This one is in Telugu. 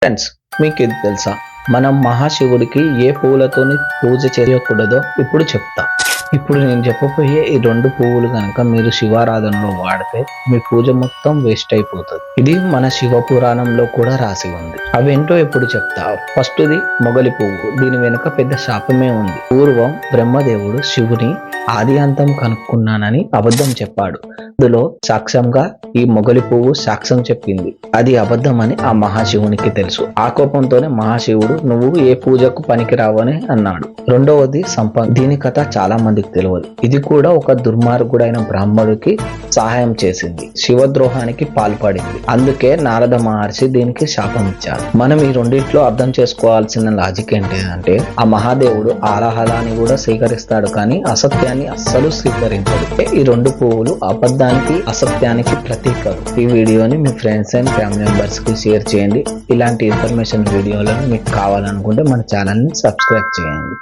ఫ్రెండ్స్, మీకు ఇది తెలుసా? మనం మహాశివుడికి ఏ పువ్వులతోని పూజ చేయకూడదో ఇప్పుడు చెప్తా. ఇప్పుడు నేను చెప్పబోయే ఈ 2 పువ్వులు కనుక మీరు శివారాధనలో వాడితే మీ పూజ మొత్తం వేస్ట్ అయిపోతుంది. ఇది మన శివ పురాణంలో కూడా రాసి ఉంది. అవేంటో ఇప్పుడు చెప్తా. ఫస్ట్ది మొగలి పువ్వు. దీని వెనుక పెద్ద శాపమే ఉంది. పూర్వం బ్రహ్మదేవుడు శివుని ఆది అంతం కనుక్కున్నానని అబద్ధం చెప్పాడు. అందులో సాక్ష్యంగా ఈ మొగలి పువ్వు సాక్ష్యం చెప్పింది. అది అబద్ధమని ఆ మహాశివునికి తెలుసు. ఆ కోపంతోనే మహాశివుడు నువ్వు ఏ పూజకు పనికిరావని అన్నాడు. రెండవది సంపద. దీని కథ చాలా మందికి తెలియదు. ఇది కూడా ఒక దుర్మార్గుడైన బ్రాహ్మణుడికి సహాయం చేసింది, శివద్రోహానికి పాల్పడింది. అందుకే నారద మహర్షి దీనికి శాపం ఇచ్చారు. మనం ఈ రెండిట్లో అర్థం చేసుకోవాల్సిన లాజిక్ ఏంటంటే, ఆ మహాదేవుడు ఆలాహలాన్ని కూడా స్వీకరిస్తాడు, కానీ అసత్యాన్ని అస్సలు స్వీకరించడు. ఈ 2 పువ్వులు అబద్ధానికి అసత్యానికి ప్రతీకలు. ఈ వీడియోని మీ ఫ్రెండ్స్ అండ్ ఫ్యామిలీ మెంబర్స్ కి షేర్ చేయండి. ఇలాంటి ఇన్ఫర్మేషన్ వీడియోలను మీకు కావాలనుకుంటే మన ఛానల్ ని సబ్స్క్రైబ్ చేయండి.